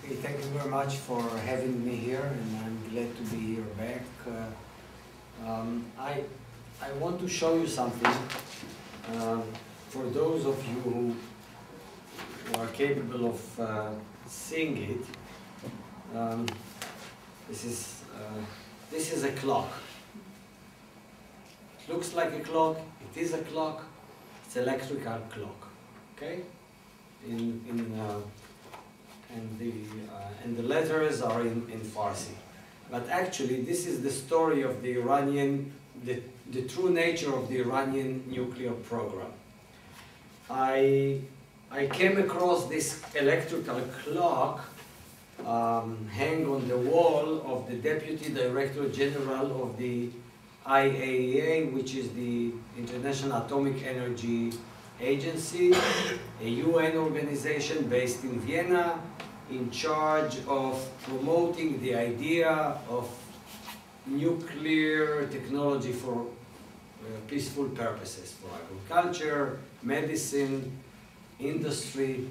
Okay, thank you very much for having me here, and I'm glad to be here back. I want to show you something. For those of you who are capable of seeing it, this is a clock. It looks like a clock. It is a clock. It's an electrical clock. Okay, and the letters are in Farsi. But actually, this is the story of the Iranian, the true nature of the Iranian nuclear program. I came across this electrical clock hang on the wall of the Deputy Director General of the IAEA, which is the International Atomic Energy Agency, a UN organization based in Vienna, in charge of promoting the idea of nuclear technology for peaceful purposes, for agriculture, medicine, industry,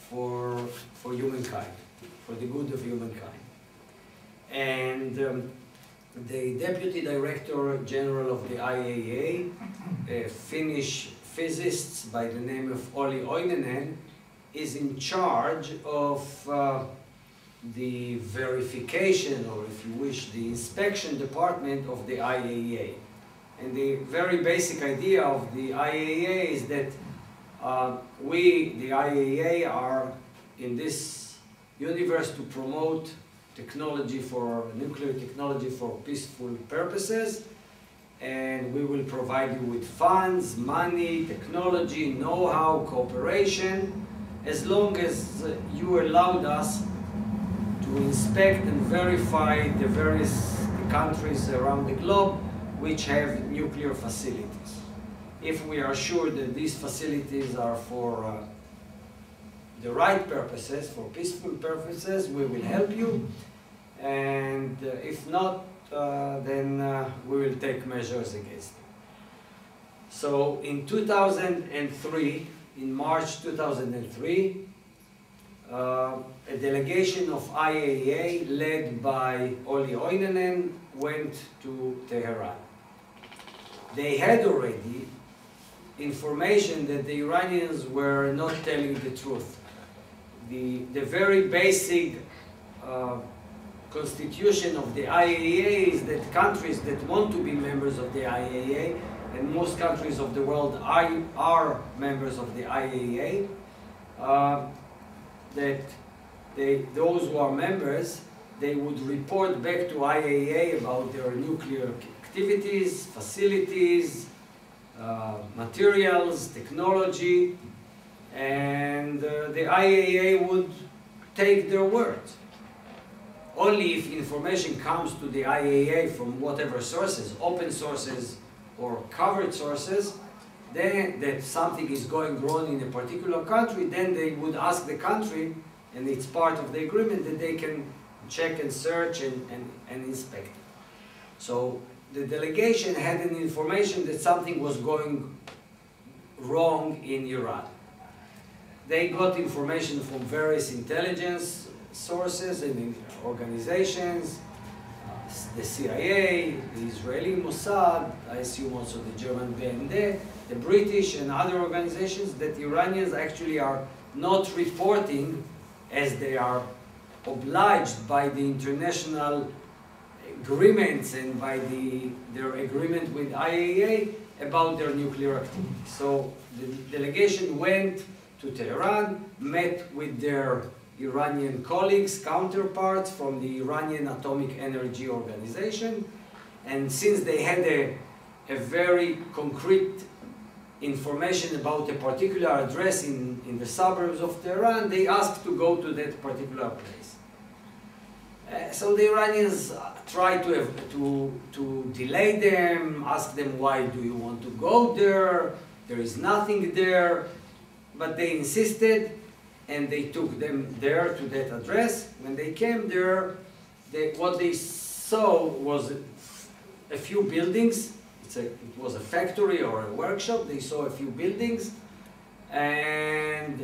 for humankind, for the good of humankind. And the Deputy Director General of the IAEA, a Finnish physicist by the name of Olli Oinonen, is in charge of the verification, or if you wish, the inspection department of the IAEA. And the very basic idea of the IAEA is that we, the IAEA, are in this universe to promote technology for nuclear technology for peaceful purposes, and we will provide you with funds, money, technology, know-how, cooperation, as long as you allowed us to inspect and verify the various countries around the globe which have nuclear facilities. If we are sure that these facilities are for the right purposes, for peaceful purposes, we will help you. And if not, then we will take measures against them. So in 2003, in March 2003, a delegation of IAEA led by Olli Oinonen went to Tehran. They had already information that the Iranians were not telling the truth. The very basic constitution of the IAEA is that countries that want to be members of the IAEA, and most countries of the world are members of the IAEA, that those who are members, they would report back to IAEA about their nuclear activities, facilities, materials, technology, and the IAEA would take their word. Only if information comes to the IAEA from whatever sources, open sources or covered sources, then that something is going wrong in a particular country, then they would ask the country, and it's part of the agreement, that they can check and search and inspect it. So the delegation had an information that something was going wrong in Iran. They got information from various intelligence sources and organizations, the CIA, the Israeli Mossad, I assume also the German BND, the British and other organizations, that the Iranians actually are not reporting as they are obliged by the international agreements and by their agreement with IAEA about their nuclear activity. So the delegation went to Tehran, met with their Iranian colleagues, counterparts from the Iranian Atomic Energy Organization, and since they had a very concrete information about a particular address in the suburbs of Tehran, they asked to go to that particular place. So the Iranians tried to delay them, ask them, why do you want to go there? There is nothing there. But they insisted, and they took them there to that address. When they came there, what they saw was a few buildings. It was a factory or a workshop. They saw a few buildings, and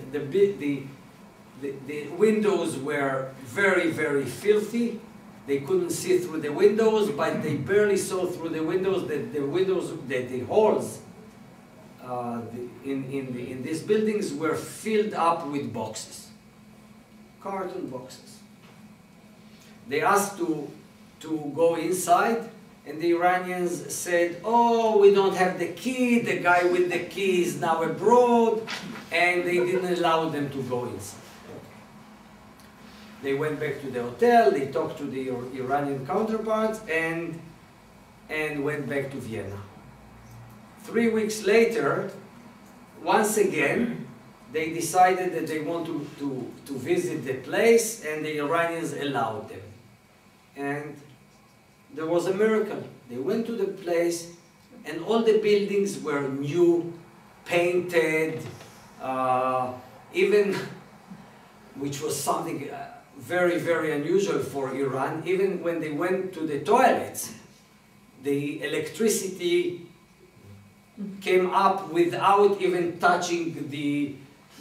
the windows were very, very filthy. They couldn't see through the windows, but they barely saw through the windows. The holes in these buildings were filled up with boxes, carton boxes. They asked to go inside, and the Iranians said, "Oh, we don't have the key. The guy with the key is now abroad," and they didn't allow them to go inside. They went back to the hotel, they talked to the Iranian counterparts, and went back to Vienna. 3 weeks later, once again, they decided that they want to visit the place, and the Iranians allowed them. And there was a miracle. They went to the place, and all the buildings were new, painted, even, which was something very, very unusual for Iran. Even when they went to the toilets, the electricity came up without even touching the,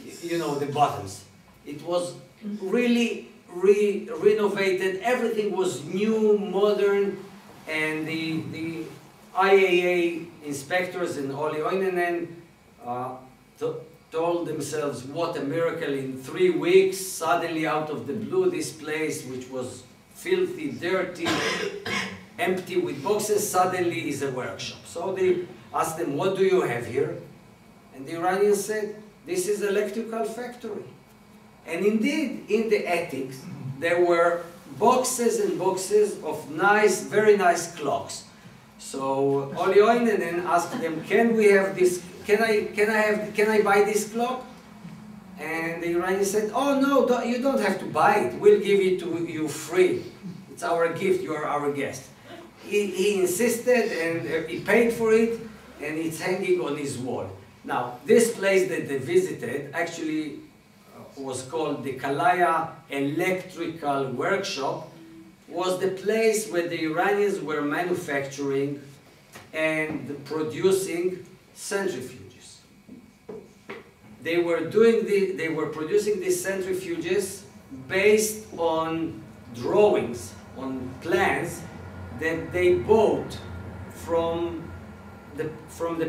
the buttons. It was really renovated. Everything was new, modern, and the IAA inspectors in Oli Oinenen told themselves, what a miracle. In 3 weeks, suddenly out of the blue, this place, which was filthy, dirty, empty with boxes, suddenly is a workshop. So they asked them, what do you have here? And the Iranians said, this is electrical factory. And indeed, in the attics, there were boxes and boxes of nice, very nice clocks. So Oli Oinenen asked them, can we have this? Can I buy this clock? And the Iranians said, oh no, you don't have to buy it. We'll give it to you free. It's our gift, you are our guest. He insisted, and he paid for it, and it's hanging on his wall. Now, this place that they visited actually was called the Kalaya Electrical Workshop, was the place where the Iranians were manufacturing and producing centrifuges. They were producing these centrifuges based on drawings, on plans that they bought from the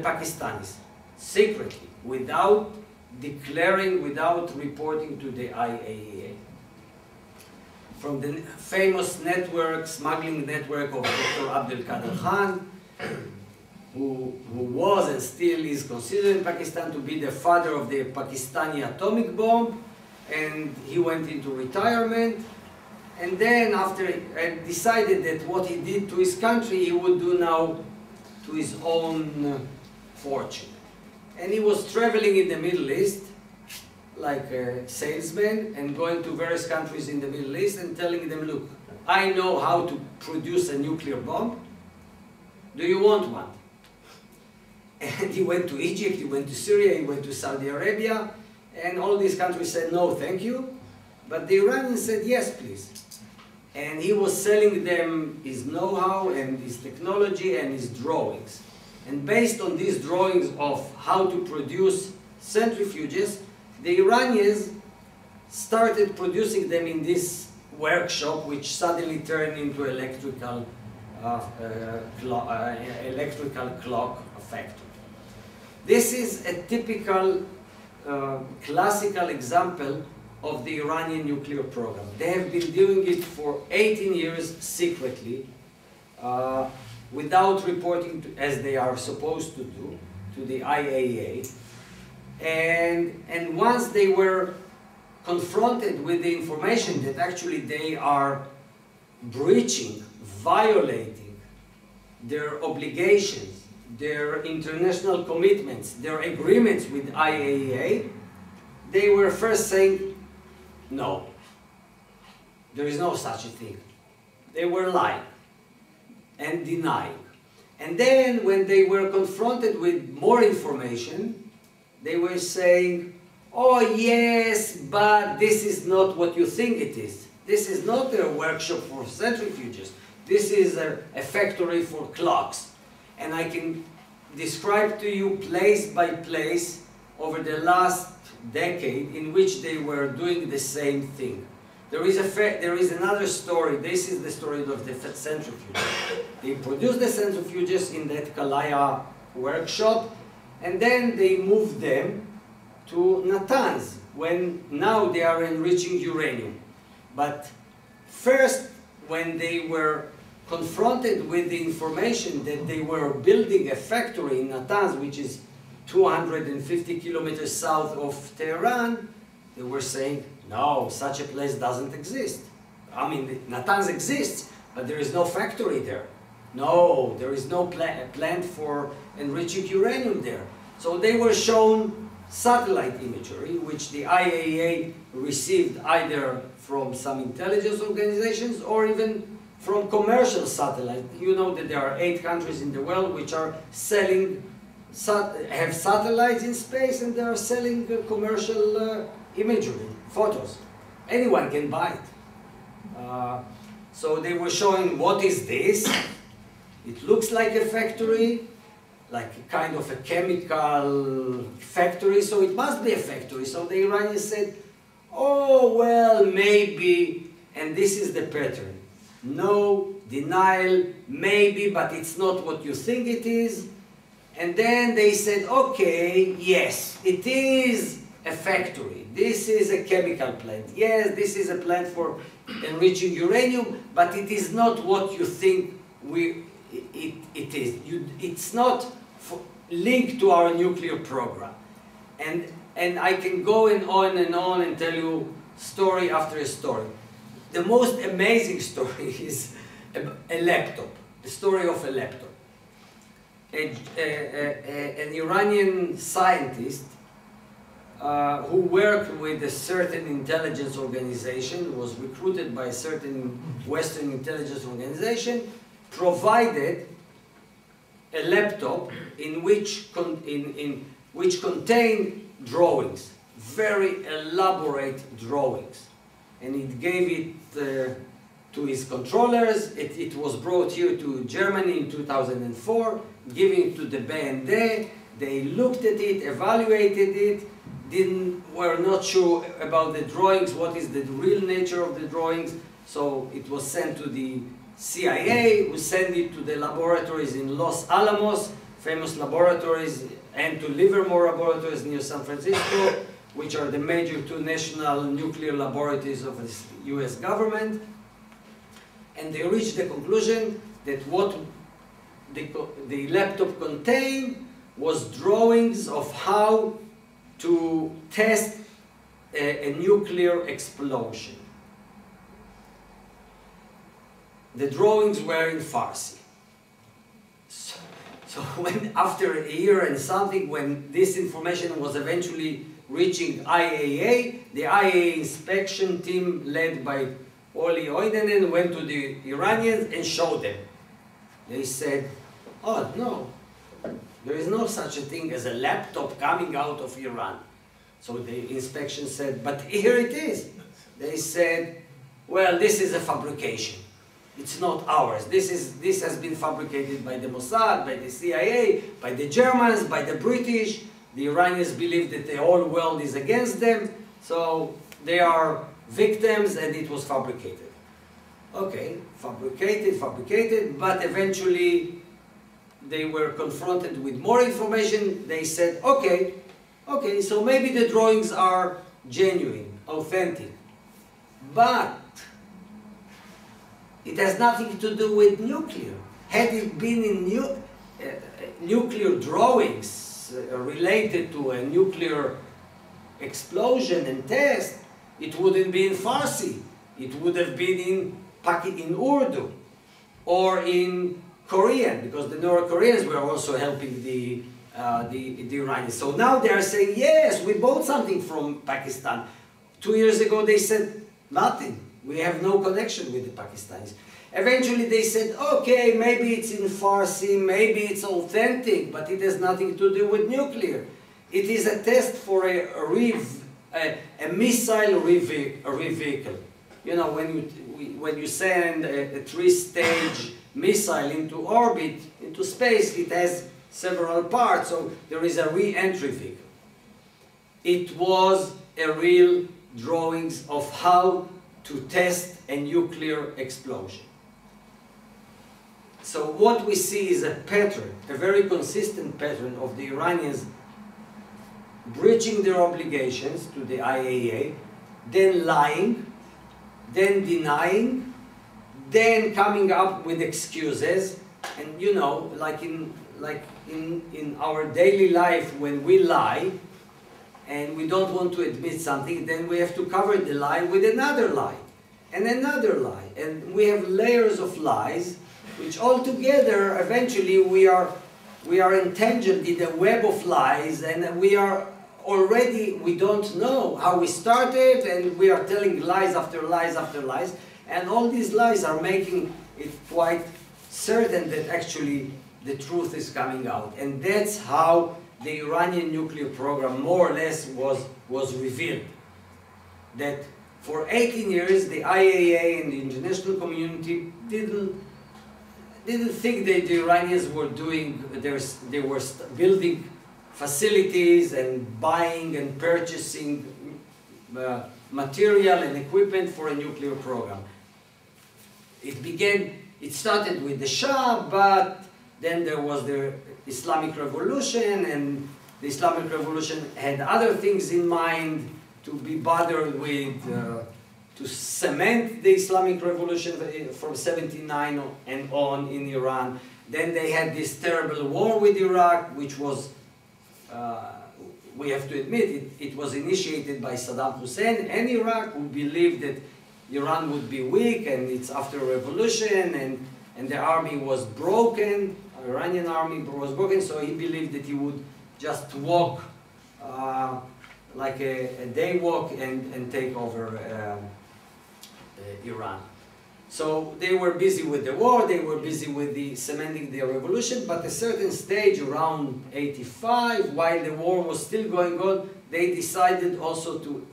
Pakistanis, secretly, without declaring, without reporting to the IAEA. From the famous network, smuggling network of Dr. Abdul Qadir Khan, who was and still is considered in Pakistan to be the father of the Pakistani atomic bomb, and he went into retirement, and then after decided that what he did to his country he would do now to his own fortune. And he was traveling in the Middle East like a salesman and going to various countries in the Middle East and telling them, look, I know how to produce a nuclear bomb. Do you want one? And he went to Egypt, he went to Syria, he went to Saudi Arabia, and all these countries said, no, thank you. But the Iranians said, yes, please. And he was selling them his know-how and his technology and his drawings. And based on these drawings of how to produce centrifuges, the Iranians started producing them in this workshop, which suddenly turned into electrical clock factory. This is a typical classical example of the Iranian nuclear program. They have been doing it for 18 years secretly, without reporting as they are supposed to do to the IAEA. And once they were confronted with the information that actually they are breaching, violating their obligations, their international commitments, their agreements with IAEA, they were first saying, no, there is no such a thing. They were lying and denying. And then when they were confronted with more information, they were saying, oh yes, but this is not what you think it is. This is not a workshop for centrifuges. This is a factory for clocks. And I can describe to you place by place over the last decade in which they were doing the same thing. There is another story. This is the story of the centrifuges. They produced the centrifuges in that Kalaya workshop, and then they moved them to Natanz, when now they are enriching uranium. But first, when they were confronted with the information that they were building a factory in Natanz, which is 250 kilometers south of Tehran, they were saying, no, such a place doesn't exist. I mean, Natanz exists, but there is no factory there. No, there is no plant for enriching uranium there. So they were shown satellite imagery, which the IAEA received either from some intelligence organizations or even from commercial satellites. You know that there are 8 countries in the world which are selling, have satellites in space, and they are selling commercial imagery, photos. Anyone can buy it. So they were showing, what is this? It looks like a factory, like a kind of a chemical factory, so it must be a factory. So the Iranians said, oh, well, maybe, and this is the pattern. No, denial, maybe, but it's not what you think it is. And then they said, okay, yes, it is a factory. This is a chemical plant. Yes, this is a plant for enriching uranium, but it is not what you think it is. It's not linked to our nuclear program. And I can go on and tell you story after a story. The most amazing story is a laptop, the story of a laptop. An Iranian scientist who worked with a certain intelligence organization, was recruited by a certain Western intelligence organization, provided a laptop in which contained drawings, very elaborate drawings. And it gave it to his controllers. It was brought here to Germany in 2004, given to the BND. They looked at it, evaluated it, were not sure about the drawings, what is the real nature of the drawings. So it was sent to the CIA, who sent it to the laboratories in Los Alamos, famous laboratories, and to Livermore laboratories near San Francisco, which are the major 2 national nuclear laboratories of the US government. And they reached the conclusion that what the laptop contained was drawings of how to test a nuclear explosion. The drawings were in Farsi. So when, after a year and something, when this information was eventually reaching IAEA, the IAEA inspection team led by Oli Oydenen went to the Iranians and showed them. They said, oh no, there is no such a thing as a laptop coming out of Iran. So the inspection said, but here it is. They said, well, this is a fabrication. It's not ours. This has been fabricated by the Mossad, by the CIA, by the Germans, by the British. The Iranians believe that the whole world is against them, so they are victims, and it was fabricated. Okay, fabricated, but eventually they were confronted with more information. They said, okay, so maybe the drawings are genuine, authentic, but it has nothing to do with nuclear. Had it been in nuclear drawings related to a nuclear explosion and test, it wouldn't be in Farsi. It would have been in Urdu or in Korean, because the North Koreans were also helping the Iranians. So now they are saying, yes, we bought something from Pakistan. 2 years ago they said nothing. We have no connection with the Pakistanis. Eventually they said, okay, maybe it's in Farsi, maybe it's authentic, but it has nothing to do with nuclear. It is a test for a missile vehicle. You know, when you send a 3-stage missile into orbit, into space, it has several parts, so there is a re-entry vehicle. it was a real drawings of how to test a nuclear explosion. So what we see is a pattern, a very consistent pattern of the Iranians breaching their obligations to the IAEA, then lying, then denying, then coming up with excuses. And you know, like in our daily life, when we lie and we don't want to admit something, then we have to cover the lie with another lie and another lie. And we have layers of lies, which all together, eventually we are entangled in a web of lies, and we don't know how we started, and we are telling lies after lies after lies, and all these lies are making it quite certain that actually the truth is coming out. And that's how the Iranian nuclear program more or less was revealed. That for 18 years the IAEA and the international community didn't think that the Iranians were doing, they were building facilities and buying and purchasing material and equipment for a nuclear program. It started with the Shah, but then there was the Islamic Revolution, and the Islamic Revolution had other things in mind to be bothered with, to cement the Islamic Revolution from 79 and on in Iran. Then they had this terrible war with Iraq, which was, we have to admit, it was initiated by Saddam Hussein and Iraq, who believed that Iran would be weak, and it's after a revolution, and the army was broken, Iranian army was broken, so he believed that he would just walk like a day walk and take over Iran. So they were busy with the war, they were busy with cementing the revolution, but at a certain stage, around 85, while the war was still going on, they decided also to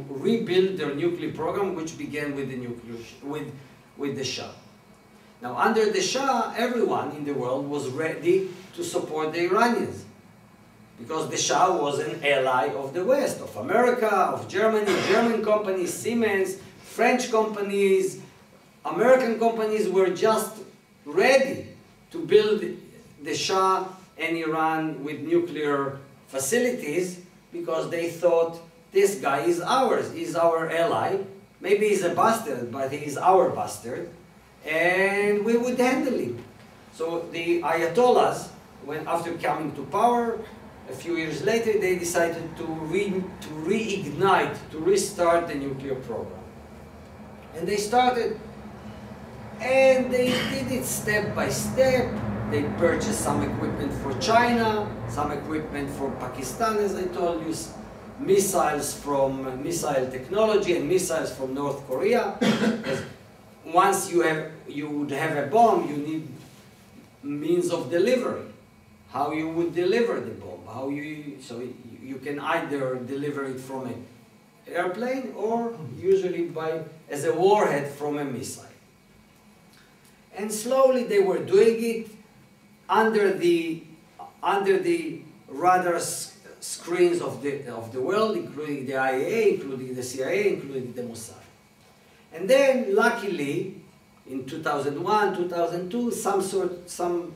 rebuild their nuclear program, which began with the Shah. Now, under the Shah, everyone in the world was ready to support the Iranians, because the Shah was an ally of the West, of America, of Germany, German companies, Siemens, French companies, American companies were just ready to build the Shah and Iran with nuclear facilities, because they thought, this guy is ours, he's our ally, maybe he's a bastard, but he's our bastard, and we would handle him. So the Ayatollahs, after coming to power, a few years later, they decided to reignite, to restart the nuclear program. And they started, and they did it step by step. They purchased some equipment for China, some equipment for Pakistan, as I told you, missiles from missile technology and missiles from North Korea. Once you would have a bomb, you need means of delivery. How you would deliver the bomb? So you can either deliver it from an airplane, or usually as a warhead from a missile. And slowly they were doing it under the radar screens of the world, including the IAEA, including the CIA, including the Mossad. And then, luckily, in 2001, 2002, some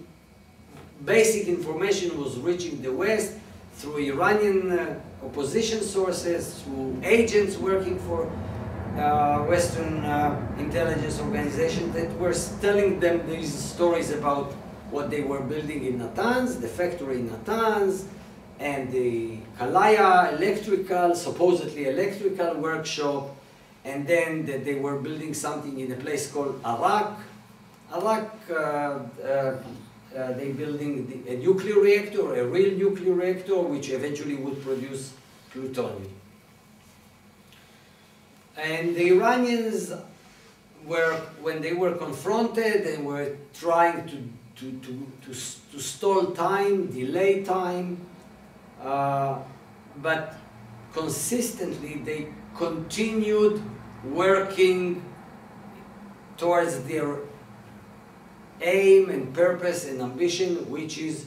basic information was reaching the West through Iranian opposition sources, through agents working for Western intelligence organizations that were telling them these stories about what they were building in Natanz, the factory in Natanz, and the Kalaya supposedly electrical workshop, and then that they were building something in a place called Arak. They're building a nuclear reactor, a real nuclear reactor, which eventually would produce plutonium. And the Iranians when they were confronted, they were trying to stall time, delay time, but consistently they continued working towards their aim and purpose and ambition, which is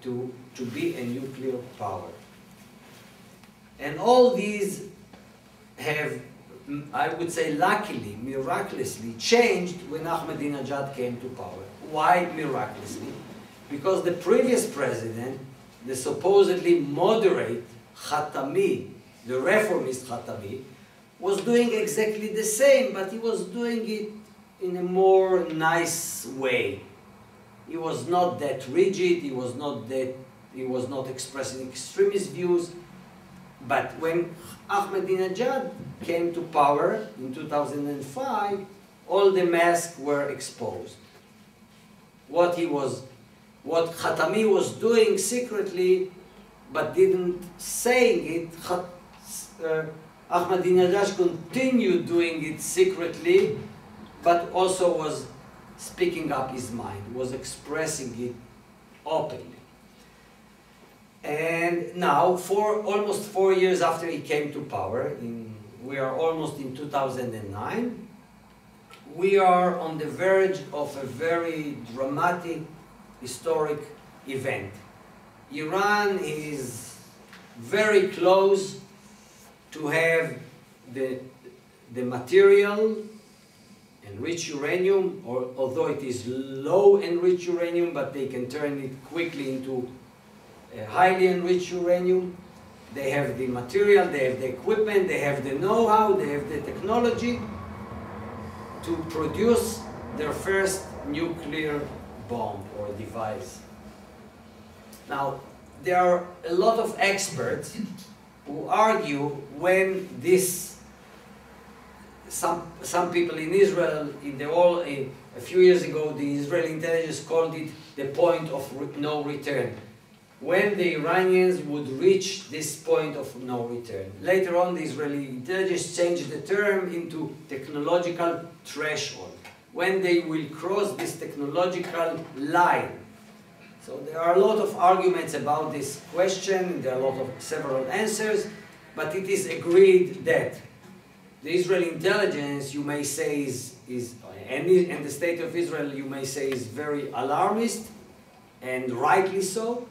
to be a nuclear power. And all these have, I would say luckily, miraculously, changed when Ahmadinejad came to power. Why miraculously? Because the previous president, the supposedly moderate Khatami, the reformist Khatami, was doing exactly the same, but he was doing it in a more nice way. He was not that rigid, he was not expressing extremist views. But when Ahmadinejad came to power in 2005, all the masks were exposed. What Khatami was doing secretly, but didn't say it, Ahmadinejad continued doing it secretly, but also was speaking up his mind, was expressing it openly. And now, almost 4 years after he came to power, we are almost in 2009, we are on the verge of a very dramatic, historic event. Iran is very close to have the material enriched uranium, or although it is low enriched uranium, but they can turn it quickly into highly enriched uranium. They have the material, they have the equipment, they have the know-how, they have the technology to produce their first nuclear bomb or device. Now, there are a lot of experts who argue when this, some people in Israel, a few years ago, the Israeli intelligence called it the point of no return. When the Iranians would reach this point of no return. Later on, the Israeli intelligence changed the term into technological threshold. When they will cross this technological line. So there are a lot of arguments about this question, there are several answers, but it is agreed that the Israeli intelligence, you may say, and the state of Israel, you may say, is very alarmist, and rightly so,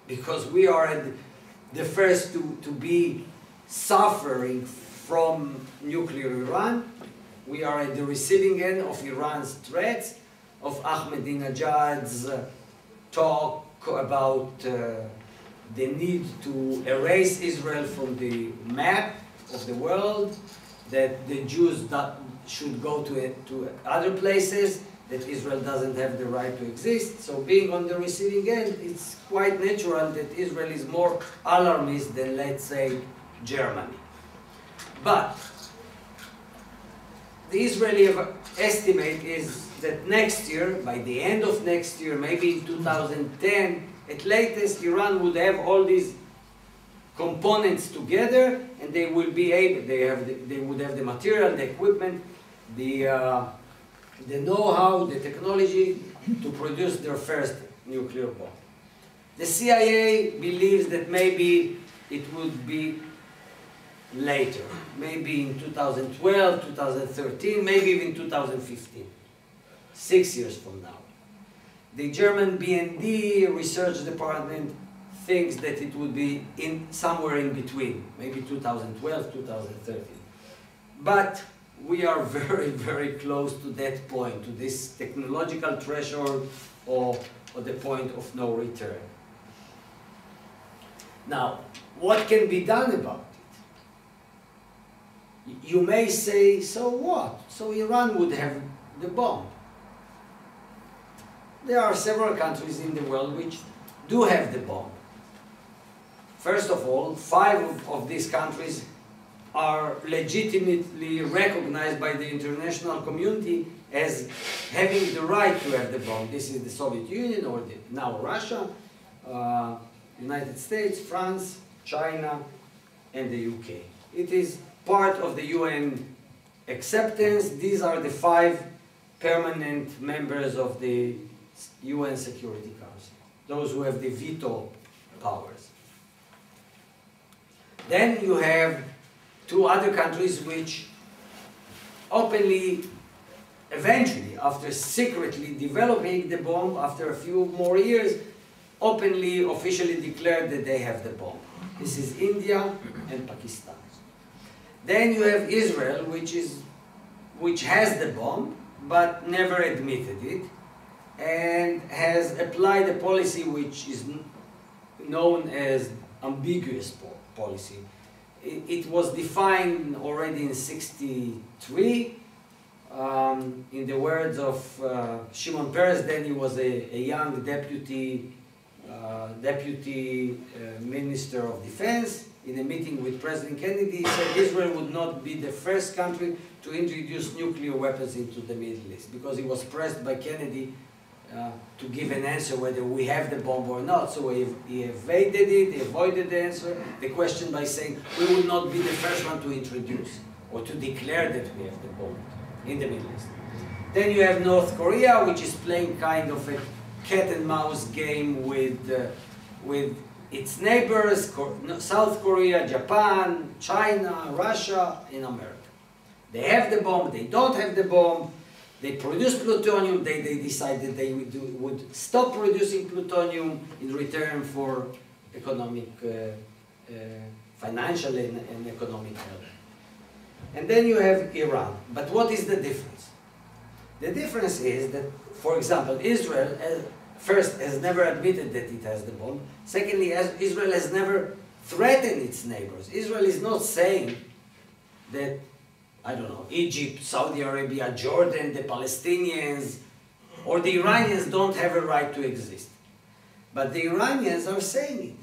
because we are the first to be suffering from nuclear Iran. We are at the receiving end of Iran's threats, of Ahmadinejad's talk about the need to erase Israel from the map of the world, that the Jews should go to other places, that Israel doesn't have the right to exist. So being on the receiving end, it's quite natural that Israel is more alarmist than, let's say, Germany. But the Israeli estimate is that next year, by the end of next year, maybe in 2010, at latest, Iran would have all these components together, and they will be able, they would have the material, the equipment, the know-how, the technology to produce their first nuclear bomb. The CIA believes that maybe it would be later, maybe in 2012, 2013, maybe even 2015, 6 years from now. The German BND research department thinks that it would be somewhere in between, maybe 2012, 2013. But we are very, very close to that point, to this technological threshold or the point of no return. Now, what can be done about it? You may say, so what? So Iran would have the bomb. There are several countries in the world which do have the bomb. First of all, 5 of these countries are legitimately recognized by the international community as having the right to have the bomb. This is the Soviet Union, or now Russia, United States, France, China, and the UK. It is part of the UN acceptance. These are the 5 permanent members of the UN Security Council, those who have the veto powers. Then you have 2 other countries which openly, eventually, after secretly developing the bomb, after a few more years, openly, officially declared that they have the bomb. This is India and Pakistan. Then you have Israel, which has the bomb, but never admitted it, and has applied a policy which is known as ambiguous policy. It was defined already in '63. In the words of Shimon Peres, then he was a young deputy Minister of Defense. In a meeting with President Kennedy, he said Israel would not be the first country to introduce nuclear weapons into the Middle East, because he was pressed by Kennedy to give an answer whether we have the bomb or not. So he evaded it, he avoided the answer, the question, by saying we would not be the first one to introduce or to declare that we have the bomb in the Middle East. Then you have North Korea, which is playing kind of a cat and mouse game with its neighbors, South Korea, Japan, China, Russia, and America. They have the bomb, they don't have the bomb, they produce plutonium, they decided they would stop producing plutonium in return for economic, financial and economic help. And then you have Iran. But what is the difference? The difference is that, for example, Israel first has never admitted that it has the bomb. Secondly, Israel has never threatened its neighbors. Israel is not saying that, I don't know, Egypt, Saudi Arabia, Jordan, the Palestinians, or the Iranians don't have a right to exist. But the Iranians are saying it.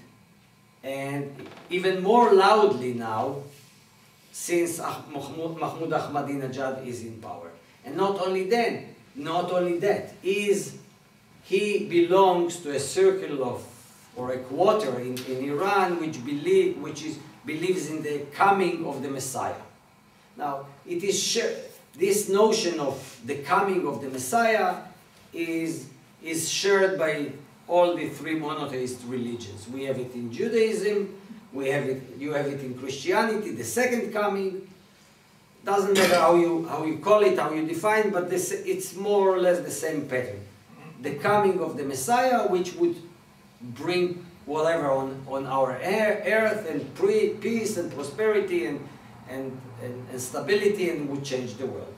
And even more loudly now, since Mahmoud Ahmadinejad is in power. And not only that, he belongs to a circle of, or a quarter in Iran, which believes in the coming of the Messiah. Now, it is this notion of the coming of the Messiah is shared by all the three monotheist religions. We have it in Judaism, you have it in Christianity, the second coming. Doesn't matter how you call it, how you define, but it's more or less the same pattern. The coming of the Messiah, which would bring whatever on our earth, and peace and prosperity and stability, and would change the world.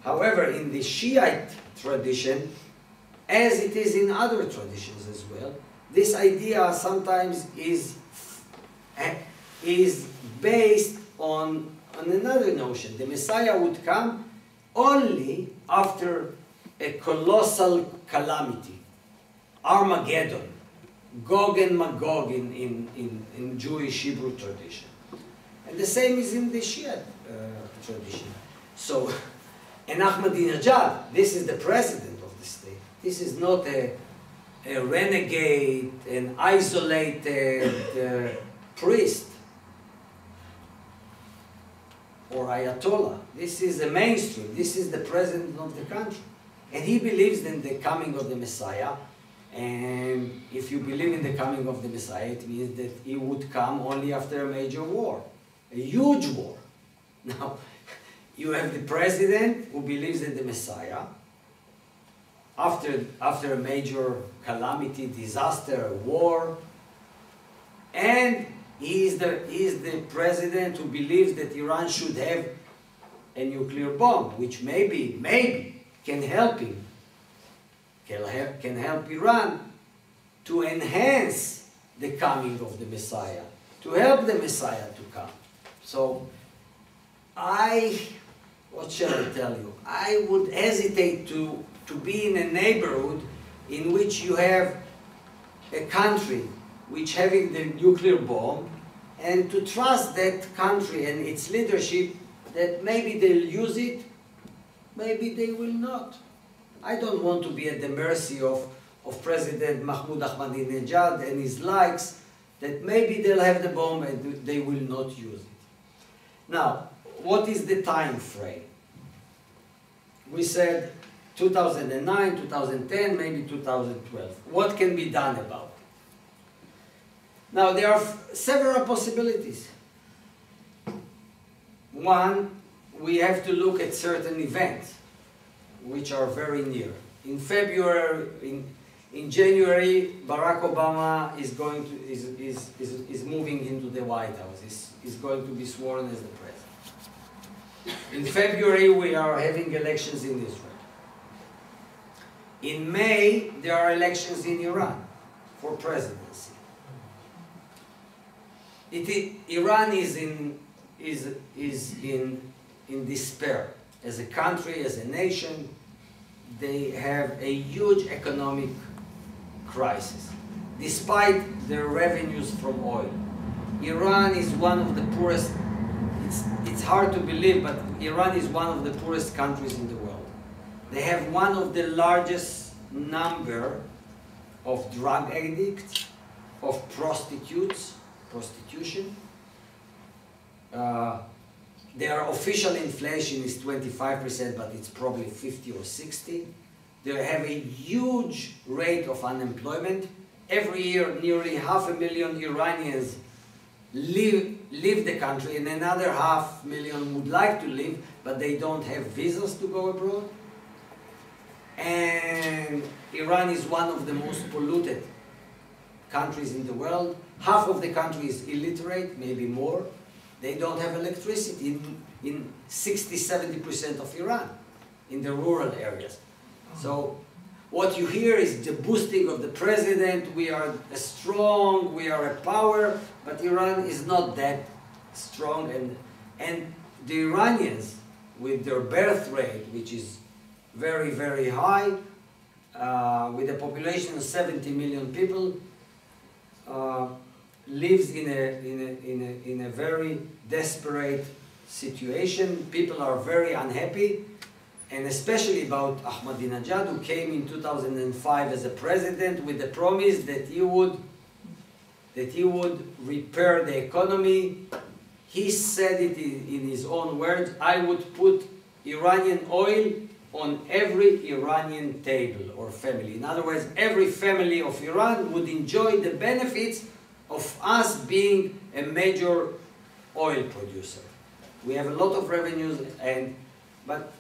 However, in the Shiite tradition, as it is in other traditions as well, this idea sometimes is based on another notion. The Messiah would come only after a colossal calamity, Armageddon, Gog and Magog in Jewish Hebrew tradition. And the same is in the Shiite tradition. So, and Ahmadinejad, this is the president of the state. This is not a renegade, an isolated priest or Ayatollah. This is the mainstream. This is the president of the country. And he believes in the coming of the Messiah. And if you believe in the coming of the Messiah, it means that he would come only after a major war, a huge war. Now, you have the president who believes in the Messiah after a major calamity, disaster, war, and he is the president who believes that Iran should have a nuclear bomb, which maybe can help him, can help Iran to enhance the coming of the Messiah, to help the Messiah to come. So, what shall I tell you? I would hesitate to be in a neighborhood in which you have a country which having the nuclear bomb, and to trust that country and its leadership that maybe they'll use it, maybe they will not. I don't want to be at the mercy of President Mahmoud Ahmadinejad and his likes, that maybe they'll have the bomb and they will not use it. Now, what is the time frame? We said 2009, 2010, maybe 2012. What can be done about it? Now, there are several possibilities. One, we have to look at certain events which are very near. In February, In January, Barack Obama is going to is moving into the White House. Is going to be sworn as the president. In February, we are having elections in Israel. In May, there are elections in Iran for presidency. Iran is in despair as a country, as a nation. They have a huge economic crisis, despite their revenues from oil. Iran is one of the poorest. It's hard to believe, but Iran is one of the poorest countries in the world. They have one of the largest number of drug addicts, of prostitution. Their official inflation is 25%, but it's probably 50 or 60. They have a huge rate of unemployment. Every year, nearly 500,000 Iranians leave the country, and another 500,000 would like to leave, but they don't have visas to go abroad. And Iran is one of the most polluted countries in the world. Half of the country is illiterate, maybe more. They don't have electricity in 60–70% of Iran, in the rural areas. So what you hear is the boosting of the president. We are strong, we are a power, but Iran is not that strong. And the Iranians, with their birth rate, which is very, very high, with a population of 70 million people, lives in a very desperate situation. People are very unhappy, and especially about Ahmadinejad, who came in 2005 as a president with the promise that he would repair the economy. He said it in his own words: "I would put Iranian oil on every Iranian table or family." In other words, every family of Iran would enjoy the benefits of us being a major oil producer. We have a lot of revenues, but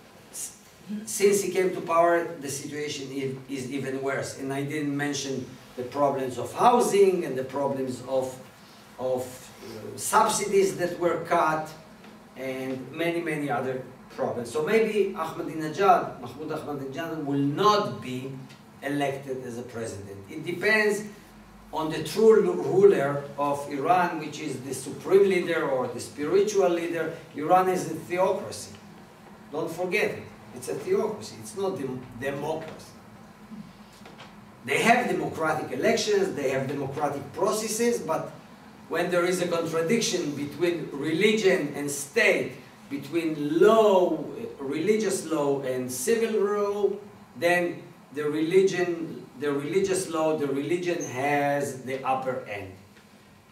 since he came to power, the situation is even worse. And I didn't mention the problems of housing and the problems of subsidies that were cut, and many, many other problems. So maybe Mahmoud Ahmadinejad will not be elected as a president. It depends on the true ruler of Iran, which is the supreme leader or the spiritual leader. Iran is a theocracy. Don't forget it. It's a theocracy. It's not democracy. They have democratic elections, they have democratic processes, but when there is a contradiction between religion and state, between law, religious law and civil law, then the religion has the upper end.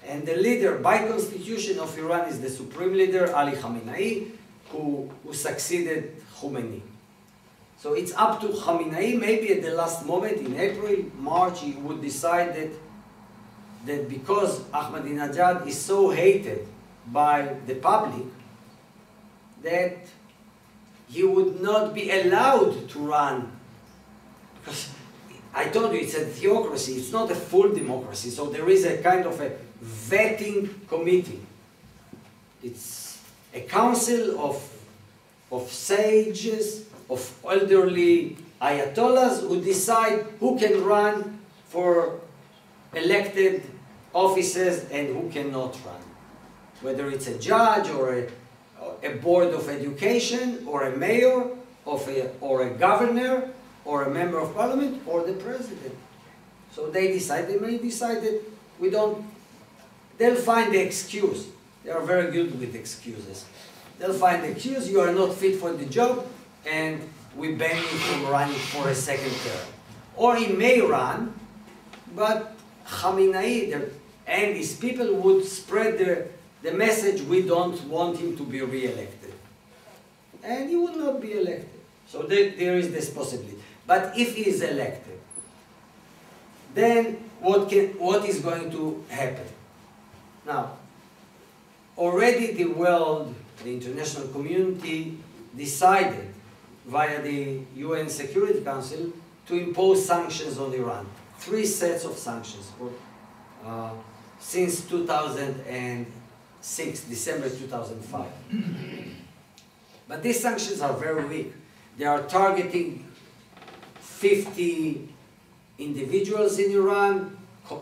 And the leader, by constitution of Iran, is the supreme leader, Ali Khamenei, who succeeded Khomeini. So it's up to Khamenei. Maybe at the last moment, in April, March, he would decide that because Ahmadinejad is so hated by the public, that he would not be allowed to run. Because I told you, it's a theocracy, it's not a full democracy, so there is a kind of a vetting committee. It's a council of sages, of elderly ayatollahs who decide who can run for elected offices and who cannot run. Whether it's a judge or a board of education or a mayor or a governor or a member of parliament, or the president. So they may decide that we don't, they'll find the excuse. They are very good with excuses. They'll find the excuse: you are not fit for the job, and we ban you from running for a second term. Or he may run, but Khamenei and his people would spread the message: we don't want him to be re-elected. And he would not be elected. So there is this possibility. But if he is elected, then what is going to happen? Now, already the world, the international community, decided via the UN Security Council to impose sanctions on Iran. 3 sets of sanctions since 2006, December 2005. But these sanctions are very weak. They are targeting 50 individuals in Iran,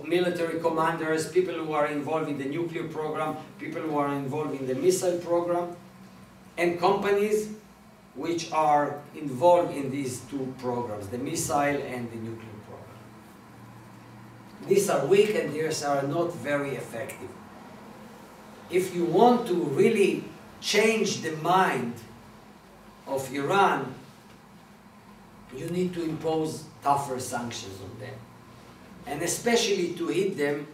military commanders, people who are involved in the nuclear program, people who are involved in the missile program, and companies which are involved in these 2 programs, the missile and the nuclear program. These are weak and these are not very effective. If you want to really change the mind of Iran, you need to impose tougher sanctions on them, and especially to hit them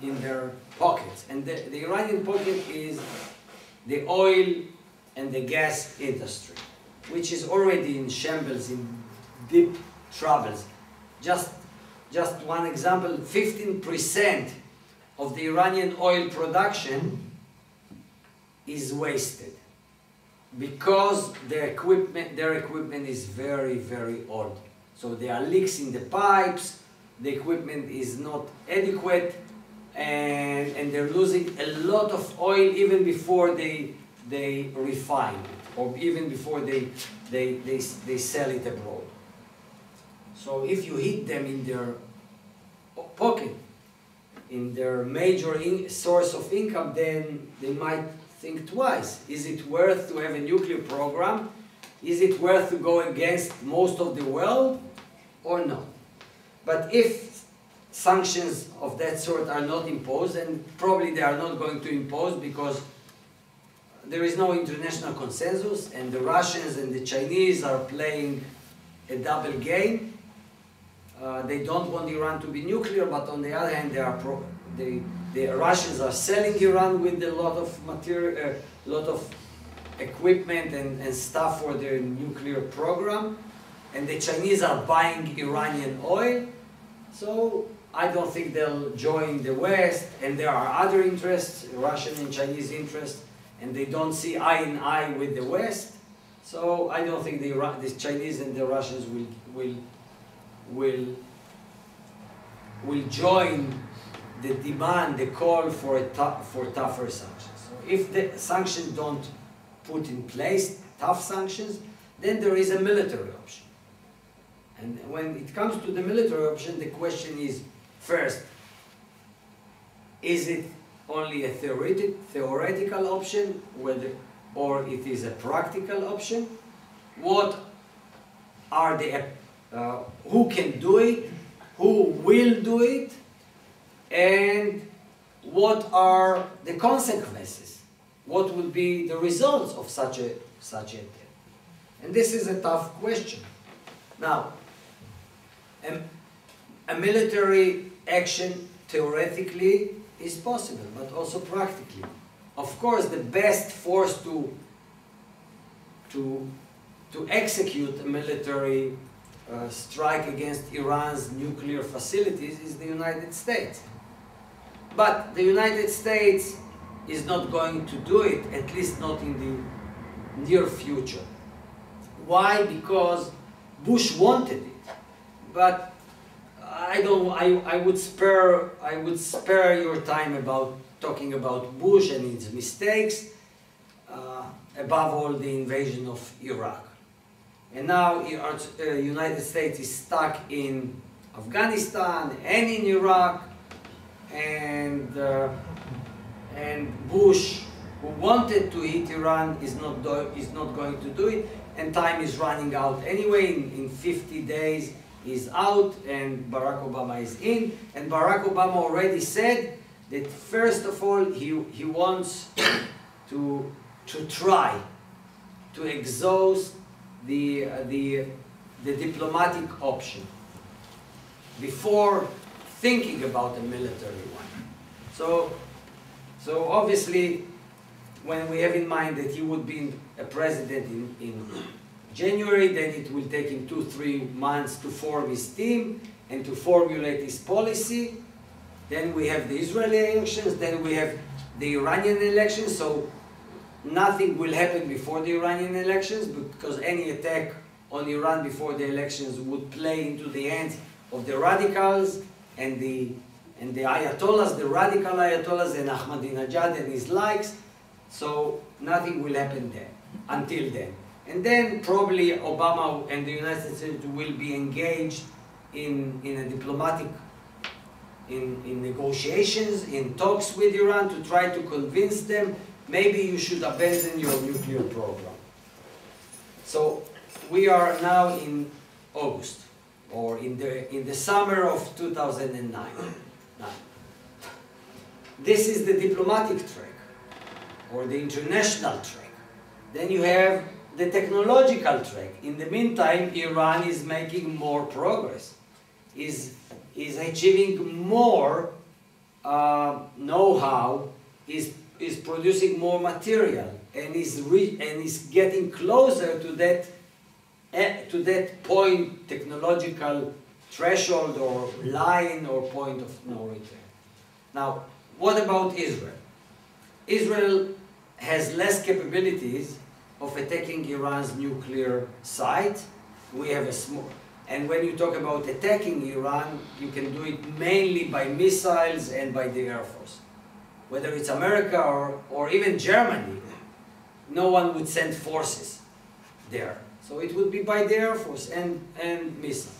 in their pockets. And the Iranian pocket is the oil and the gas industry, which is already in shambles, in deep troubles. Just one example, 15% of the Iranian oil production is wasted because their equipment is very, very old. So there are leaks in the pipes, the equipment is not adequate, and they're losing a lot of oil even before they refine it, or even before they sell it abroad. So if you hit them in their pocket, in their major source of income, then they might think twice. Is it worth to have a nuclear program? Is it worth to go against most of the world or not? But if sanctions of that sort are not imposed, and probably they are not going to impose because there is no international consensus, and the Russians and the Chinese are playing a double game. They don't want Iran to be nuclear, but on the other hand, the Russians are selling Iran with a lot of material, lot of equipment and stuff for their nuclear program, and the Chinese are buying Iranian oil. So I don't think they'll join the West, and there are other interests, Russian and Chinese interests, and they don't see eye in eye with the West. So I don't think the Chinese and the Russians will join the demand, the call for tougher sanctions. So if the sanctions don't put in place tough sanctions, then there is a military option. And when it comes to the military option, the question is, first, is it only a theoretical option, or it is a practical option? What are the who can do it, who will do it, and what are the consequences? What will be the results of such an attempt? And this is a tough question. Now, a military action theoretically is possible, but also practically. Of course, the best force to execute a military strike against Iran's nuclear facilities is the United States. But the United States is not going to do it, at least not in the near future. Why? Because Bush wanted it. But I would spare your time about talking about Bush and his mistakes, above all the invasion of Iraq. And now the United States is stuck in Afghanistan and in Iraq, and Bush, who wanted to hit Iran, is not going to do it, and time is running out anyway. In 50 days he's out, and Barack Obama is in. And Barack Obama already said that first of all he wants to try to exhaust the diplomatic option before thinking about a military one. So obviously, when we have in mind that he would be a president in January, then it will take him 2-3 months to form his team and to formulate his policy. Then we have the Israeli elections, then we have the Iranian elections. So nothing will happen before the Iranian elections, because any attack on Iran before the elections would play into the hands of the radicals and the Ayatollahs, the radical Ayatollahs and Ahmadinejad and his likes. So nothing will happen there until then. And then probably Obama and the United States will be engaged in a diplomatic, in negotiations, in talks with Iran to try to convince them, maybe you should abandon your nuclear program. So we are now in August, or in the summer of 2009. This is the diplomatic track, or the international track. Then you have the technological track. In the meantime, Iran is making more progress, is achieving more know-how, is producing more material, and is getting closer to that point, technological threshold or line or point of no return. Now, what about Israel? Israel has less capabilities of attacking Iran's nuclear site. We have a small, and when you talk about attacking Iran, you can do it mainly by missiles and by the Air Force. Whether it's America or even Germany, no one would send forces there. So it would be by the Air Force and missiles.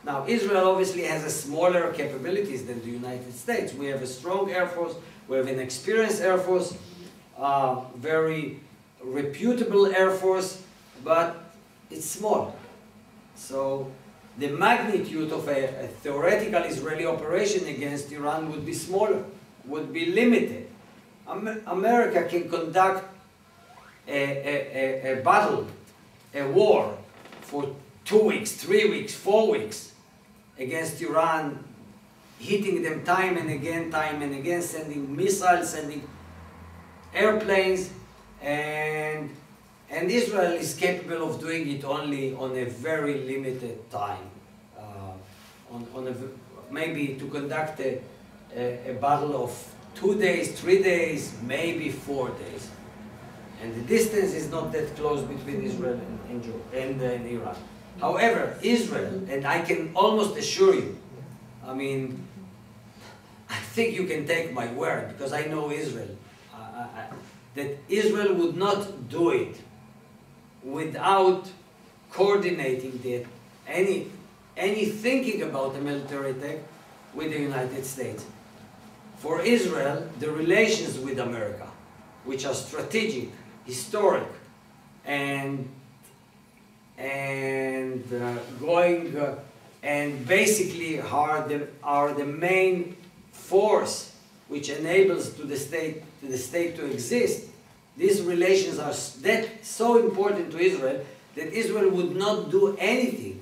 Now, Israel obviously has a smaller capabilities than the United States. We have a strong Air Force, we have an experienced Air Force, very reputable Air Force, but it's small. So the magnitude of a theoretical Israeli operation against Iran would be smaller, would be limited. America can conduct a battle, a war for 2 weeks, 3 weeks, 4 weeks against Iran, hitting them time and again, sending missiles, sending airplanes, and Israel is capable of doing it only on a very limited time. Maybe to conduct a battle of 2 days, 3 days, maybe 4 days. And the distance is not that close between Israel and Iran. However, Israel, and I can almost assure you, I mean, I think you can take my word, because I know Israel, that Israel would not do it without coordinating any thinking about a military attack with the United States. For Israel, the relations with America, which are strategic, historic, and basically are the main force which enables the state to exist. These relations are so important to Israel that Israel would not do anything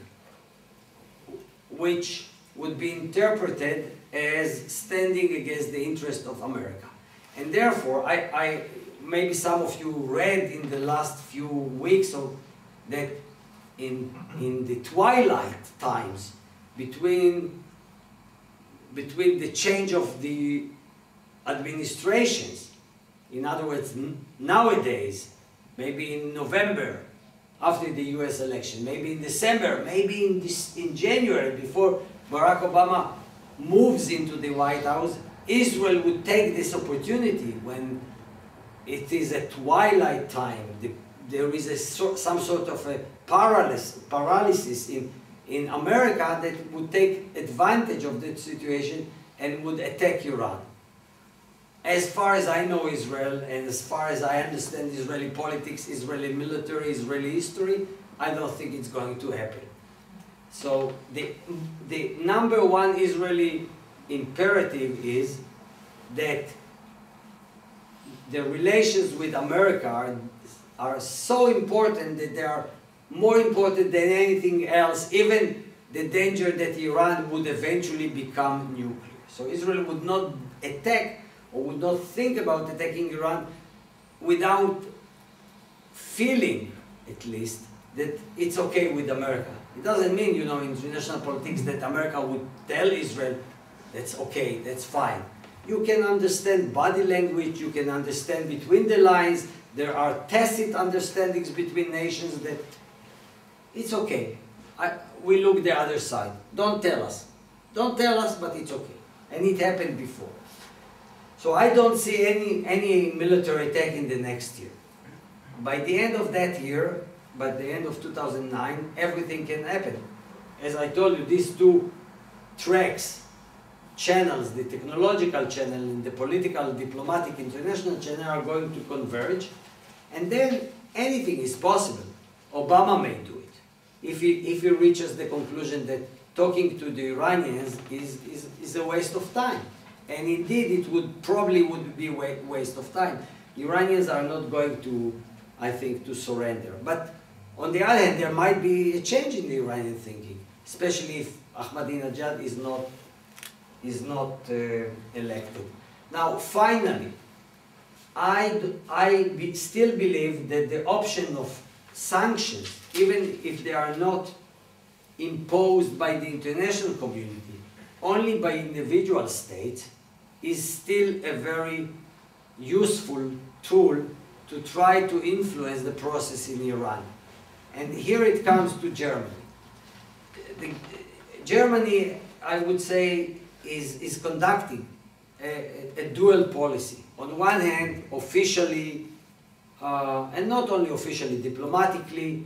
which would be interpreted as standing against the interest of America. And therefore, maybe some of you read in the last few weeks that in the twilight times between the change of the administrations, in other words, nowadays, maybe in November, after the US election, maybe in December, maybe in January, before Barack Obama moves into the White House, Israel would take this opportunity when it is a twilight time. There is some sort of a paralysis in America that would take advantage of that situation and would attack Iran. As far as I know Israel, and as far as I understand Israeli politics, Israeli military, Israeli history, I don't think it's going to happen. So the number one Israeli imperative is that the relations with America are so important that they are more important than anything else, even the danger that Iran would eventually become nuclear. So Israel would not attack or would not think about attacking Iran without feeling, at least, that it's okay with America. It doesn't mean, you know, in international politics that America would tell Israel, that's okay, that's fine. You can understand body language, you can understand between the lines, there are tacit understandings between nations that it's okay. We look the other side. Don't tell us. Don't tell us, but it's okay. And it happened before. So I don't see any military attack in the next year. By the end of that year, by the end of 2009, everything can happen. As I told you, these two tracks, channels, the technological channel and the political, diplomatic, international channel are going to converge, and then anything is possible. Obama may do it. If he reaches the conclusion that talking to the Iranians is a waste of time. And indeed, it would probably be a waste of time. Iranians are not going to, I think, to surrender. But on the other hand, there might be a change in the Iranian thinking, especially if Ahmadinejad is not elected. Now, finally, I still believe that the option of sanctions, even if they are not imposed by the international community, only by individual states, is still a very useful tool to try to influence the process in Iran. And here it comes to Germany. Germany, I would say, is conducting a dual policy. On one hand, officially, and not only officially, diplomatically,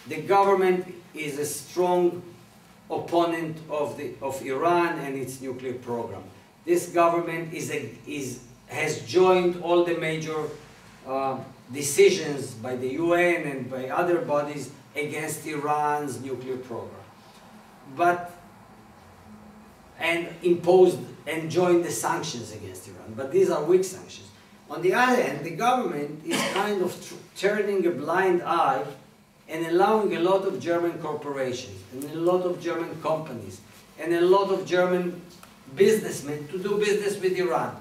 the government is a strong opponent of Iran and its nuclear program. This government has joined all the major decisions by the UN and by other bodies against Iran's nuclear program, and imposed and joined the sanctions against Iran. But these are weak sanctions. On the other hand, the government is kind of turning a blind eye and allowing a lot of German corporations and a lot of German companies and a lot of German businessmen to do business with Iran.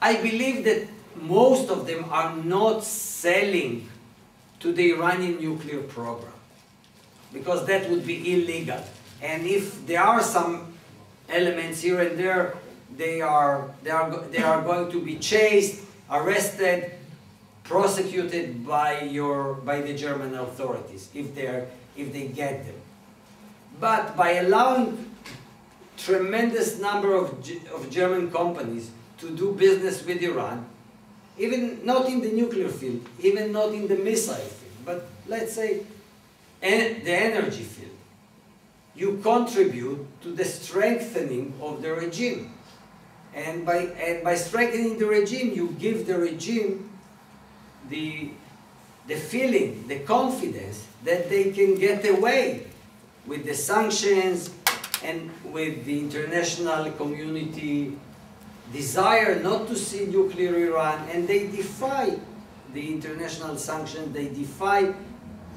I believe that most of them are not selling to the Iranian nuclear program, because that would be illegal. And if there are some elements here and there, they are going to be chased, arrested, prosecuted by the German authorities if they get them. But by allowing tremendous number of German companies to do business with Iran, even not in the nuclear field, even not in the missile field, but let's say the energy field, you contribute to the strengthening of the regime. And by strengthening the regime, you give the regime the feeling, the confidence that they can get away with the sanctions and with the international community desire not to see nuclear Iran, and they defy the international sanctions, they defy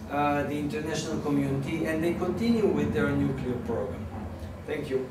the international community, and they continue with their nuclear program. Thank you.